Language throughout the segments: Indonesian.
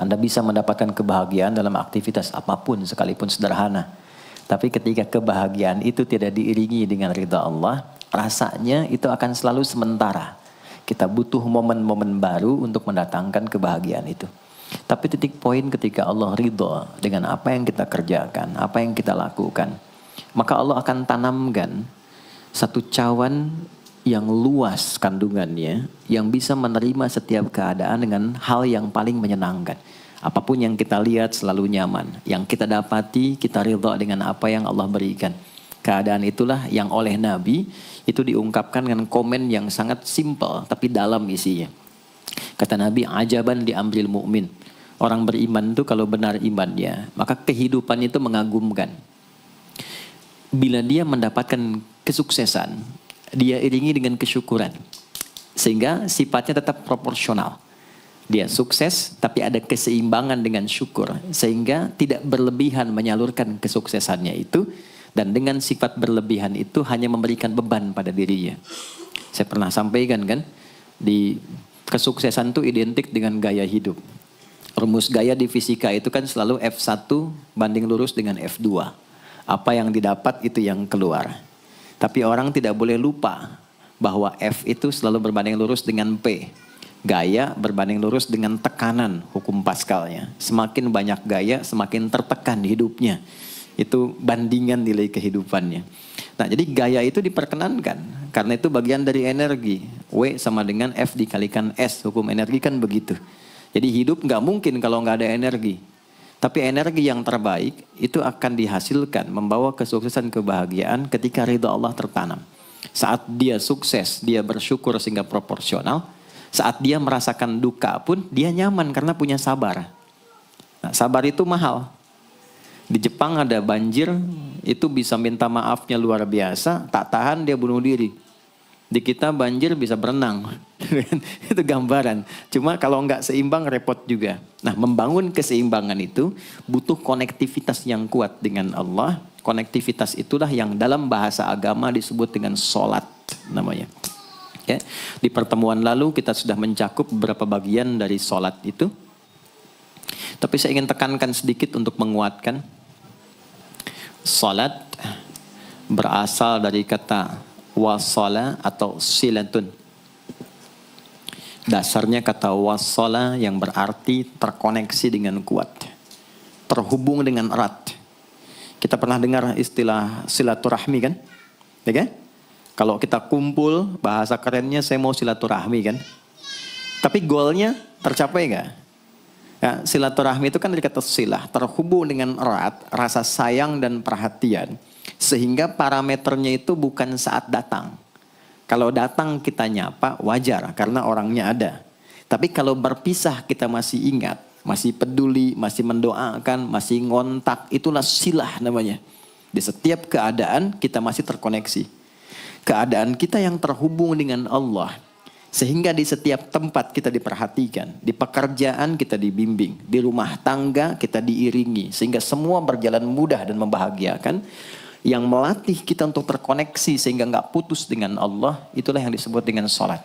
Anda bisa mendapatkan kebahagiaan dalam aktivitas apapun sekalipun sederhana. Tapi ketika kebahagiaan itu tidak diiringi dengan ridha Allah, rasanya itu akan selalu sementara. Kita butuh momen-momen baru untuk mendatangkan kebahagiaan itu. Tapi titik poin ketika Allah ridha dengan apa yang kita kerjakan, apa yang kita lakukan, maka Allah akan tanamkan satu cawan yang luas kandungannya, yang bisa menerima setiap keadaan dengan hal yang paling menyenangkan. Apapun yang kita lihat selalu nyaman. Yang kita dapati, kita ridha dengan apa yang Allah berikan. Keadaan itulah yang oleh Nabi itu diungkapkan dengan komen yang sangat simpel tapi dalam isinya. Kata Nabi, ajaban diambil mukmin. Orang beriman itu kalau benar imannya, maka kehidupan itu mengagumkan. Bila dia mendapatkan kesuksesan, dia iringi dengan kesyukuran. Sehingga sifatnya tetap proporsional. Dia sukses tapi ada keseimbangan dengan syukur. Sehingga tidak berlebihan menyalurkan kesuksesannya itu. Dan dengan sifat berlebihan itu hanya memberikan beban pada dirinya. Saya pernah sampaikan kan, di kesuksesan itu identik dengan gaya hidup. Rumus gaya di fisika itu kan selalu F1 banding lurus dengan F2. Apa yang didapat itu yang keluar. Tapi orang tidak boleh lupa bahwa F itu selalu berbanding lurus dengan P. Gaya berbanding lurus dengan tekanan, hukum Pascalnya. Semakin banyak gaya, semakin tertekan hidupnya. Itu bandingan nilai kehidupannya. Nah, jadi gaya itu diperkenankan. Karena itu bagian dari energi. W sama dengan F dikalikan S. Hukum energi kan begitu. Jadi hidup nggak mungkin kalau nggak ada energi. Tapi energi yang terbaik itu akan dihasilkan membawa kesuksesan kebahagiaan ketika ridha Allah tertanam. Saat dia sukses, dia bersyukur sehingga proporsional. Saat dia merasakan duka pun dia nyaman karena punya sabar. Nah, sabar itu mahal. Di Jepang ada banjir, itu bisa minta maafnya luar biasa, tak tahan dia bunuh diri. Di kita banjir bisa berenang. Itu gambaran. Cuma kalau nggak seimbang repot juga. Nah, membangun keseimbangan itu butuh konektivitas yang kuat dengan Allah. Konektivitas itulah yang dalam bahasa agama disebut dengan sholat namanya. Ya. Di pertemuan lalu kita sudah mencakup beberapa bagian dari sholat itu. Tapi saya ingin tekankan sedikit untuk menguatkan. Sholat berasal dari kata wasala atau silatun. Dasarnya kata wasala yang berarti terkoneksi dengan kuat. Terhubung dengan erat. Kita pernah dengar istilah silaturahmi kan? Ya kan? Kalau kita kumpul, bahasa kerennya saya mau silaturahmi kan? Tapi goalnya tercapai nggak? Ya, silaturahmi itu kan dari kata silah. Terhubung dengan erat, rasa sayang dan perhatian. Sehingga parameternya itu bukan saat datang. Kalau datang kita nyapa wajar karena orangnya ada. Tapi kalau berpisah kita masih ingat, masih peduli, masih mendoakan, masih ngontak, itulah silah namanya. Di setiap keadaan kita masih terkoneksi. Keadaan kita yang terhubung dengan Allah. Sehingga di setiap tempat kita diperhatikan. Di pekerjaan kita dibimbing. Di rumah tangga kita diiringi. Sehingga semua berjalan mudah dan membahagiakan. Yang melatih kita untuk terkoneksi sehingga nggak putus dengan Allah, itulah yang disebut dengan sholat.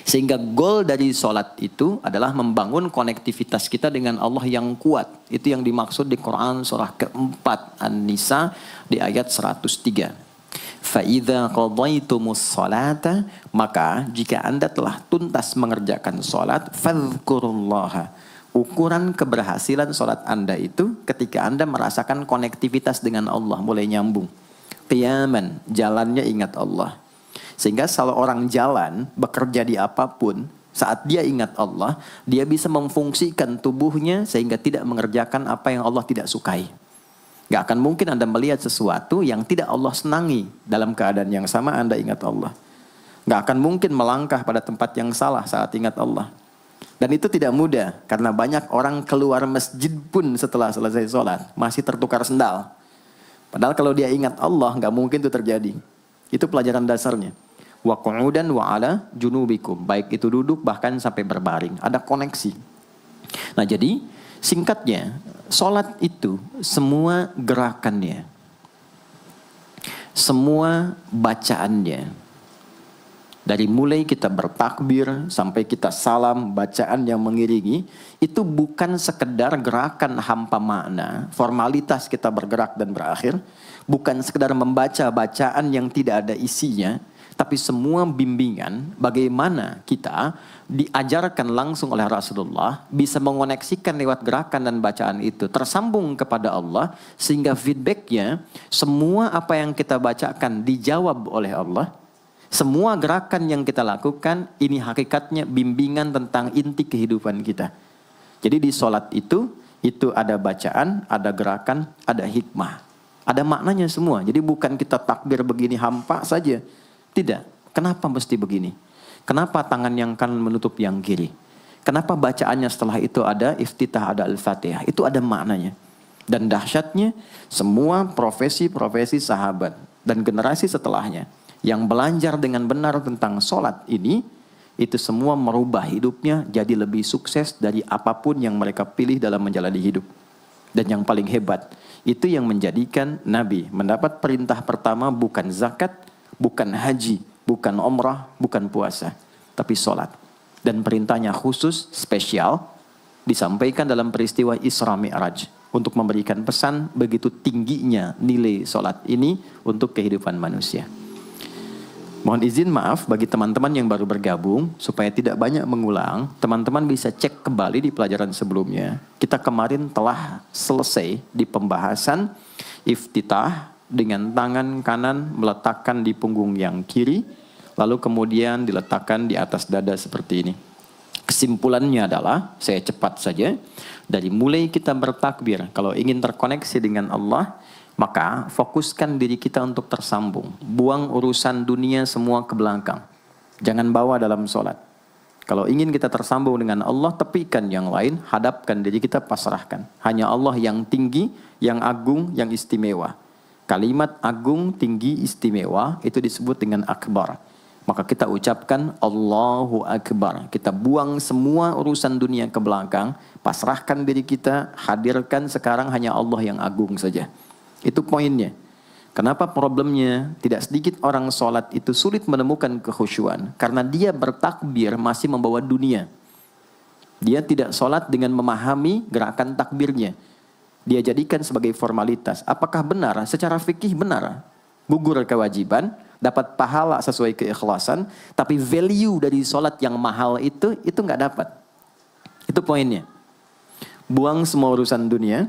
Sehingga goal dari sholat itu adalah membangun konektivitas kita dengan Allah yang kuat. Itu yang dimaksud di Quran surah keempat An-Nisa di ayat 103. فَإِذَا قَضَيْتُمُ الصَّلَاةَ maka jika anda telah tuntas mengerjakan sholat, فَاذْكُرُوا اللَّهَ. Ukuran keberhasilan sholat anda itu ketika anda merasakan konektivitas dengan Allah mulai nyambung. Qiyaman, jalannya ingat Allah. Sehingga kalau orang jalan, bekerja di apapun, saat dia ingat Allah, dia bisa memfungsikan tubuhnya sehingga tidak mengerjakan apa yang Allah tidak sukai. Gak akan mungkin anda melihat sesuatu yang tidak Allah senangi dalam keadaan yang sama anda ingat Allah. Gak akan mungkin melangkah pada tempat yang salah saat ingat Allah. Dan itu tidak mudah, karena banyak orang keluar masjid pun setelah selesai sholat, masih tertukar sendal. Padahal kalau dia ingat Allah, nggak mungkin itu terjadi. Itu pelajaran dasarnya. Wa qu'udan wa ala junubikum. Baik itu duduk, bahkan sampai berbaring. Ada koneksi. Nah jadi, singkatnya, sholat itu semua gerakannya, semua bacaannya, Dari mulai kita bertakbir sampai kita salam, bacaan yang mengiringi, itu bukan sekedar gerakan hampa makna, formalitas kita bergerak dan berakhir, bukan sekedar membaca bacaan yang tidak ada isinya, tapi semua bimbingan bagaimana kita diajarkan langsung oleh Rasulullah bisa mengoneksikan lewat gerakan dan bacaan itu tersambung kepada Allah, sehingga feedbacknya semua apa yang kita bacakan dijawab oleh Allah. Semua gerakan yang kita lakukan ini hakikatnya bimbingan tentang inti kehidupan kita. Jadi di sholat itu ada bacaan, ada gerakan, ada hikmah, ada maknanya semua. Jadi bukan kita takbir begini hampa saja. Tidak. Kenapa mesti begini? Kenapa tangan yang kanan menutup yang kiri? Kenapa bacaannya setelah itu ada iftitah, ada al-fatihah? Itu ada maknanya. Dan dahsyatnya semua profesi-profesi sahabat dan generasi setelahnya yang belajar dengan benar tentang sholat ini, itu semua merubah hidupnya jadi lebih sukses dari apapun yang mereka pilih dalam menjalani hidup. Dan yang paling hebat, itu yang menjadikan Nabi mendapat perintah pertama bukan zakat, bukan haji, bukan umrah, bukan puasa, tapi sholat. Dan perintahnya khusus, spesial, disampaikan dalam peristiwa Isra Mi'raj untuk memberikan pesan begitu tingginya nilai sholat ini untuk kehidupan manusia. Mohon izin maaf bagi teman-teman yang baru bergabung, supaya tidak banyak mengulang, teman-teman bisa cek kembali di pelajaran sebelumnya. Kita kemarin telah selesai di pembahasan iftitah dengan tangan kanan meletakkan di punggung yang kiri, lalu kemudian diletakkan di atas dada seperti ini. Kesimpulannya adalah, saya cepat saja, dari mulai kita bertakbir, kalau ingin terkoneksi dengan Allah, maka fokuskan diri kita untuk tersambung. Buang urusan dunia semua ke belakang. Jangan bawa dalam sholat. Kalau ingin kita tersambung dengan Allah, tepikan yang lain, hadapkan diri kita, pasrahkan. Hanya Allah yang tinggi, yang agung, yang istimewa. Kalimat agung, tinggi, istimewa, itu disebut dengan akbar. Maka kita ucapkan Allahu Akbar. Kita buang semua urusan dunia ke belakang, pasrahkan diri kita, hadirkan sekarang hanya Allah yang agung saja. Itu poinnya. Kenapa problemnya tidak sedikit orang sholat itu sulit menemukan kekhusyuan? Karena dia bertakbir masih membawa dunia. Dia tidak sholat dengan memahami gerakan takbirnya. Dia jadikan sebagai formalitas. Apakah benar? Secara fikih benar. Gugur kewajiban, dapat pahala sesuai keikhlasan, tapi value dari sholat yang mahal itu nggak dapat. Itu poinnya. Buang semua urusan dunia,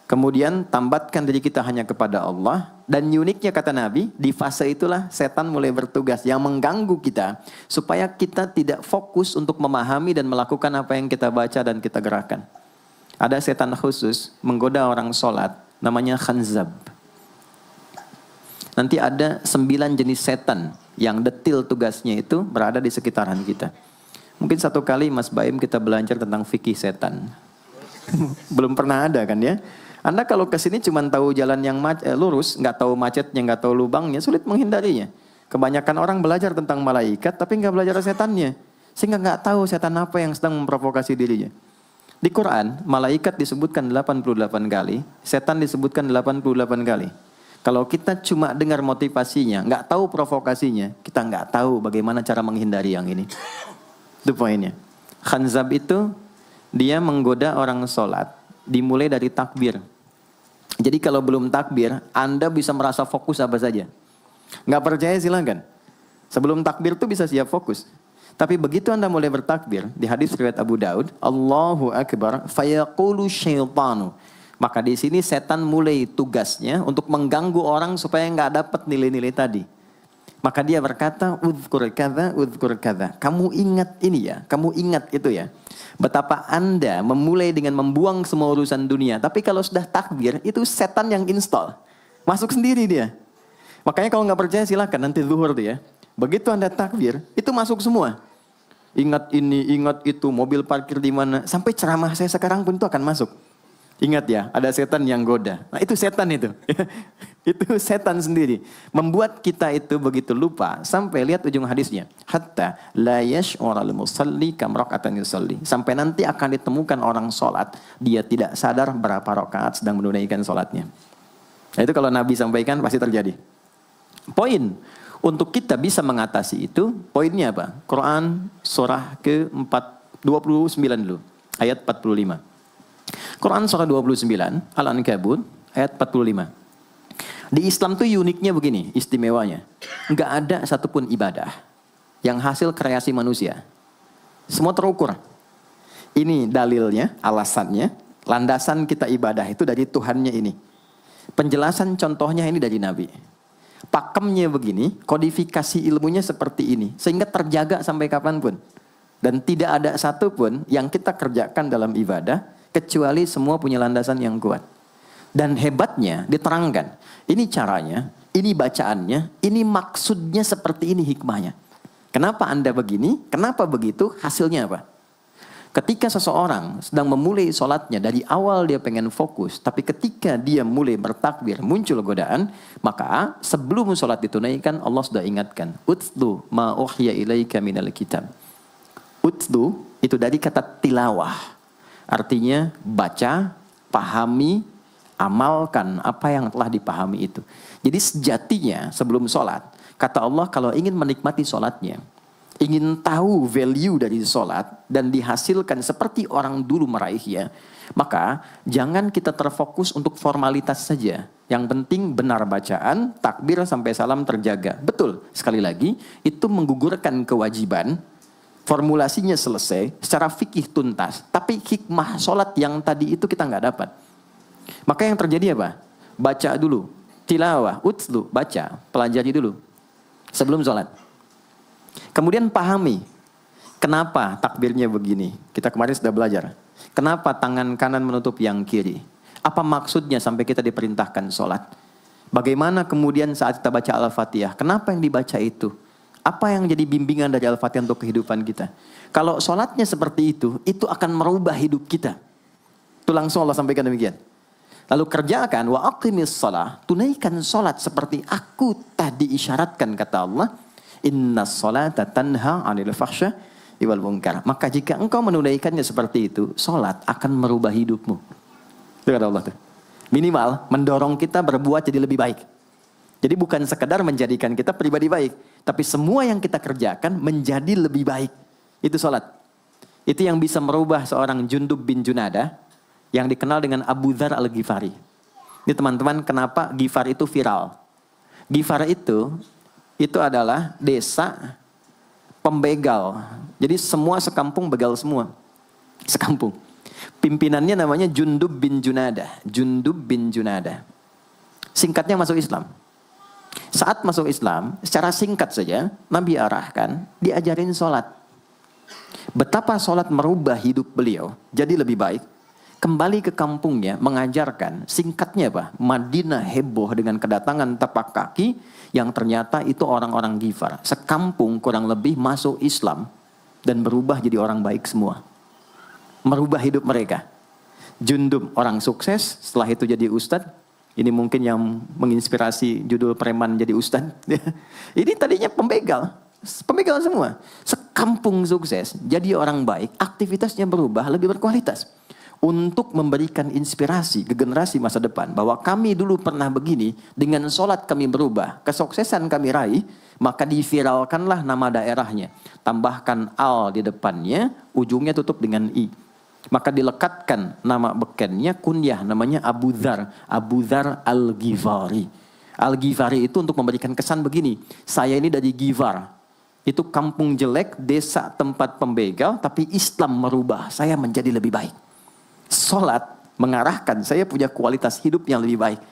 kemudian tambatkan diri kita hanya kepada Allah. Dan uniknya kata Nabi, di fase itulah setan mulai bertugas yang mengganggu kita, supaya kita tidak fokus untuk memahami dan melakukan apa yang kita baca dan kita gerakan. Ada setan khusus menggoda orang sholat, namanya khanzab. Nanti ada 9 jenis setan yang detil tugasnya itu berada di sekitaran kita. Mungkin satu kali Mas Baim kita belajar tentang fikih setan. Belum pernah ada kan ya? Anda kalau kesini cuma tahu jalan yang lurus, nggak tahu macetnya, nggak tahu lubangnya, sulit menghindarinya. Kebanyakan orang belajar tentang malaikat, tapi nggak belajar setannya. Sehingga nggak tahu setan apa yang sedang memprovokasi dirinya. Di Quran, malaikat disebutkan 88 kali, setan disebutkan 88 kali. Kalau kita cuma dengar motivasinya, nggak tahu provokasinya, kita nggak tahu bagaimana cara menghindari yang ini. Itu poinnya. Khanzab itu, dia menggoda orang sholat, dimulai dari takbir. Jadi kalau belum takbir, Anda bisa merasa fokus apa saja. Nggak percaya silakan. Sebelum takbir tuh bisa siap fokus. Tapi begitu Anda mulai bertakbir, di hadis riwayat Abu Daud, Allahu Akbar, fayaqulu syaitanu. Maka di sini setan mulai tugasnya untuk mengganggu orang supaya nggak dapat nilai-nilai tadi. Maka dia berkata, udhkur kadza. Kamu ingat ini ya, kamu ingat itu ya. Betapa Anda memulai dengan membuang semua urusan dunia. Tapi kalau sudah takbir, itu setan yang install. Masuk sendiri dia. Makanya kalau nggak percaya silakan nanti zuhur tuh ya. Begitu Anda takbir, itu masuk semua. Ingat ini, ingat itu, mobil parkir di mana. Sampai ceramah saya sekarang pun itu akan masuk. Ingat ya, ada setan yang goda. Nah itu setan itu. Itu setan sendiri. Membuat kita itu begitu lupa. Sampai lihat ujung hadisnya. Hatta la yash'ural musalli kam raka'atan yusalli. Sampai nanti akan ditemukan orang sholat. Dia tidak sadar berapa rakaat sedang menunaikan sholatnya. Nah, itu kalau Nabi sampaikan pasti terjadi. Poin. Untuk kita bisa mengatasi itu, poinnya apa? Quran surah ke-29 dulu, ayat 45. Quran surah 29, Al-Ankabut, ayat 45. Di Islam tuh uniknya begini, istimewanya. Nggak ada satupun ibadah yang hasil kreasi manusia. Semua terukur. Ini dalilnya, alasannya, landasan kita ibadah itu dari Tuhannya ini. Penjelasan contohnya ini dari Nabi. Pakemnya begini, kodifikasi ilmunya seperti ini. Sehingga terjaga sampai kapanpun. Dan tidak ada satupun yang kita kerjakan dalam ibadah, kecuali semua punya landasan yang kuat. Dan hebatnya diterangkan. Ini caranya, ini bacaannya, ini maksudnya seperti ini hikmahnya. Kenapa Anda begini? Kenapa begitu? Hasilnya apa? Ketika seseorang sedang memulai sholatnya, dari awal dia pengen fokus, tapi ketika dia mulai bertakbir, muncul godaan, maka sebelum sholat ditunaikan, Allah sudah ingatkan, Utlu ma uhya ilaika minal kitab. Utlu itu dari kata tilawah. Artinya baca, pahami, amalkan apa yang telah dipahami itu. Jadi sejatinya sebelum sholat, kata Allah kalau ingin menikmati sholatnya, ingin tahu value dari sholat dan dihasilkan seperti orang dulu meraihnya, maka jangan kita terfokus untuk formalitas saja. Yang penting benar bacaan, takbir sampai salam terjaga. Betul, sekali lagi, itu menggugurkan kewajiban, formulasinya selesai, secara fikih tuntas. Tapi hikmah sholat yang tadi itu kita nggak dapat. Maka yang terjadi apa? Baca dulu, tilawah, utlu, baca, pelajari dulu sebelum sholat. Kemudian pahami, kenapa takbirnya begini? Kita kemarin sudah belajar. Kenapa tangan kanan menutup yang kiri? Apa maksudnya sampai kita diperintahkan sholat? Bagaimana kemudian saat kita baca Al-Fatihah? Kenapa yang dibaca itu? Apa yang jadi bimbingan dari Al-Fatihah untuk kehidupan kita? Kalau sholatnya seperti itu akan merubah hidup kita. Itu langsung Allah sampaikan demikian. Lalu kerjakan, wa aqimis shalah, tunaikan sholat seperti aku tadi isyaratkan, kata Allah. Inna sholata tanha 'anil fahsya wal munkar. Maka jika engkau menunaikannya seperti itu, sholat akan merubah hidupmu. Itu kata Allah tuh. Minimal mendorong kita berbuat jadi lebih baik. Jadi bukan sekedar menjadikan kita pribadi baik, tapi semua yang kita kerjakan menjadi lebih baik. Itu sholat. Itu yang bisa merubah seorang Jundub bin Junadah yang dikenal dengan Abu Dzar Al-Ghifari. Ini teman-teman, kenapa Ghifar itu viral? Ghifar itu adalah desa pembegal. Jadi semua sekampung begal semua. Sekampung. Pimpinannya namanya Jundub bin Junadah. Jundub bin Junadah. Singkatnya masuk Islam. Saat masuk Islam, secara singkat saja, Nabi arahkan, diajarin sholat. Betapa sholat merubah hidup beliau, jadi lebih baik. Kembali ke kampungnya, mengajarkan, singkatnya apa? Madinah heboh dengan kedatangan tapak kaki, yang ternyata itu orang-orang Ghifar. Sekampung kurang lebih masuk Islam, dan berubah jadi orang baik semua. Merubah hidup mereka. Jundub orang sukses, setelah itu jadi ustadz. Ini mungkin yang menginspirasi judul preman jadi ustadz. Ini tadinya pembegal. Pembegal semua. Sekampung sukses, jadi orang baik, aktivitasnya berubah, lebih berkualitas. Untuk memberikan inspirasi ke generasi masa depan. Bahwa kami dulu pernah begini, dengan sholat kami berubah, kesuksesan kami raih, maka diviralkanlah nama daerahnya. Tambahkan al di depannya, ujungnya tutup dengan i. Maka dilekatkan nama bekennya, kunyah namanya Abu Dzar. Abu Dzar Al-Ghifari. Al-Ghifari itu untuk memberikan kesan begini. Saya ini dari Ghifar. Itu kampung jelek, desa tempat pembegal, tapi Islam merubah. Saya menjadi lebih baik. Sholat mengarahkan saya punya kualitas hidup yang lebih baik.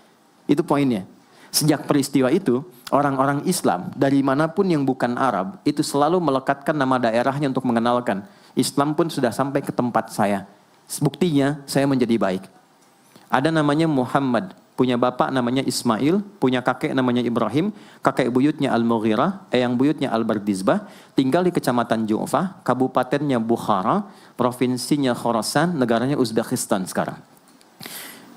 Itu poinnya. Sejak peristiwa itu, orang-orang Islam dari manapun yang bukan Arab, itu selalu melekatkan nama daerahnya untuk mengenalkan. Islam pun sudah sampai ke tempat saya. Buktinya saya menjadi baik. Ada namanya Muhammad, punya bapak namanya Ismail, punya kakek namanya Ibrahim, kakek buyutnya Al-Mughirah, eyang buyutnya Al-Bardizbah, tinggal di kecamatan Ju'fah, kabupatennya Bukhara, provinsinya Khorasan, negaranya Uzbekistan sekarang.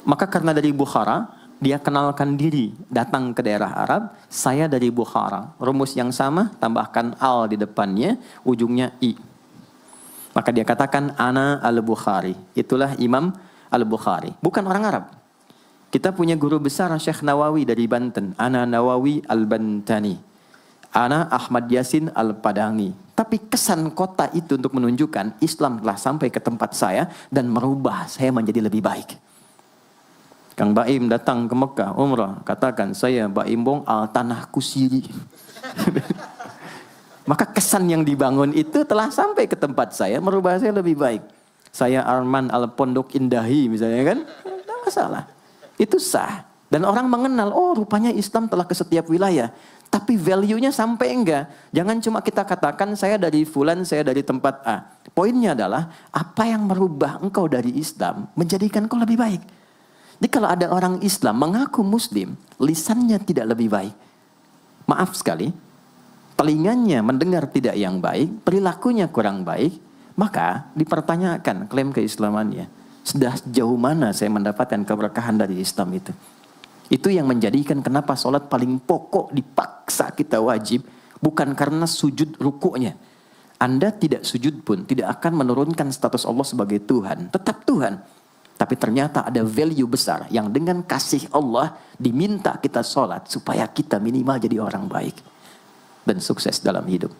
Maka karena dari Bukhara, dia kenalkan diri, datang ke daerah Arab, saya dari Bukhara. Rumus yang sama, tambahkan al di depannya, ujungnya i. Maka dia katakan, Ana Al-Bukhari. Itulah Imam Al-Bukhari. Bukan orang Arab. Kita punya guru besar Syekh Nawawi dari Banten. Ana Nawawi Al-Bantani. Ana Ahmad Yasin Al-Padangi. Tapi kesan kota itu untuk menunjukkan Islam telah sampai ke tempat saya dan merubah saya menjadi lebih baik. Kang Baim datang ke Mekah umrah, katakan saya Baim Bong al tanah kusiri. Maka kesan yang dibangun itu telah sampai ke tempat saya, merubah saya lebih baik. Saya Arman al Pondok Indahi misalnya kan, tidak masalah. Itu sah. Dan orang mengenal, oh rupanya Islam telah ke setiap wilayah. Tapi value-nya sampai enggak. Jangan cuma kita katakan saya dari fulan, saya dari tempat A. Poinnya adalah apa yang merubah engkau dari Islam menjadikan engkau lebih baik. Jadi kalau ada orang Islam mengaku Muslim, lisannya tidak lebih baik. Maaf sekali, telinganya mendengar tidak yang baik, perilakunya kurang baik, maka dipertanyakan klaim keislamannya. Sudah sejauh mana saya mendapatkan keberkahan dari Islam itu? Itu yang menjadikan kenapa sholat paling pokok dipaksa kita wajib. Bukan karena sujud rukuknya. Anda tidak sujud pun tidak akan menurunkan status Allah sebagai Tuhan. Tetap Tuhan. Tapi ternyata ada value besar yang dengan kasih Allah diminta kita sholat supaya kita minimal jadi orang baik. Dan sukses dalam hidup.